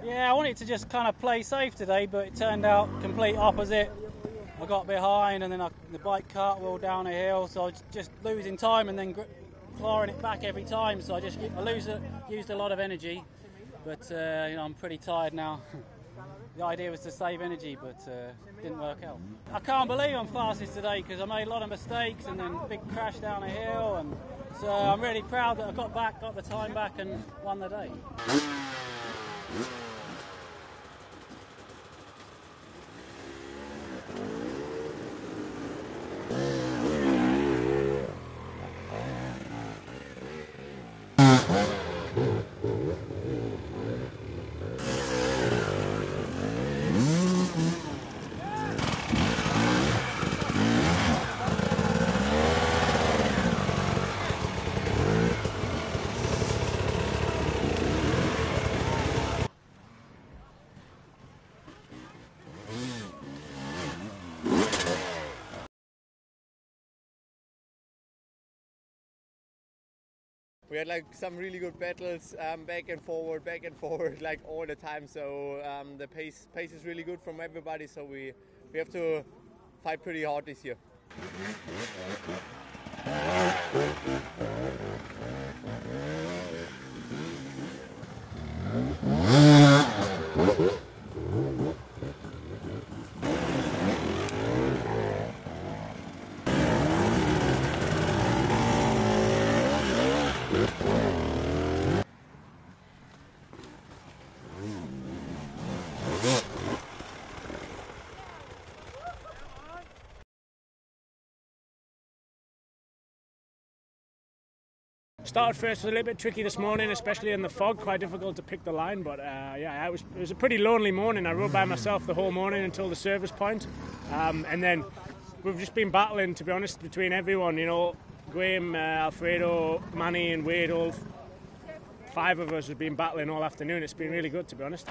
Yeah, I wanted to just kind of play safe today, but it turned out complete opposite. I got behind and then the bike cartwheeled down a hill, so I was just losing time and then clawing it back every time. So I used a lot of energy, but you know, I'm pretty tired now. The idea was to save energy, but it didn't work out. I can't believe I'm fastest today because I made a lot of mistakes and then big crash down a hill, and so I'm really proud that I got the time back and won the day. We had like some really good battles, back and forward, like all the time. So the pace is really good from everybody. So we have to fight pretty hard this year. Started first was a little bit tricky this morning, especially in the fog, quite difficult to pick the line, but yeah, it was a pretty lonely morning. I rode by myself the whole morning until the service point, and then we've just been battling, to be honest, between everyone, you know, Graham, Alfredo, Manny and Wade, all 5 of us have been battling all afternoon. It's been really good, to be honest.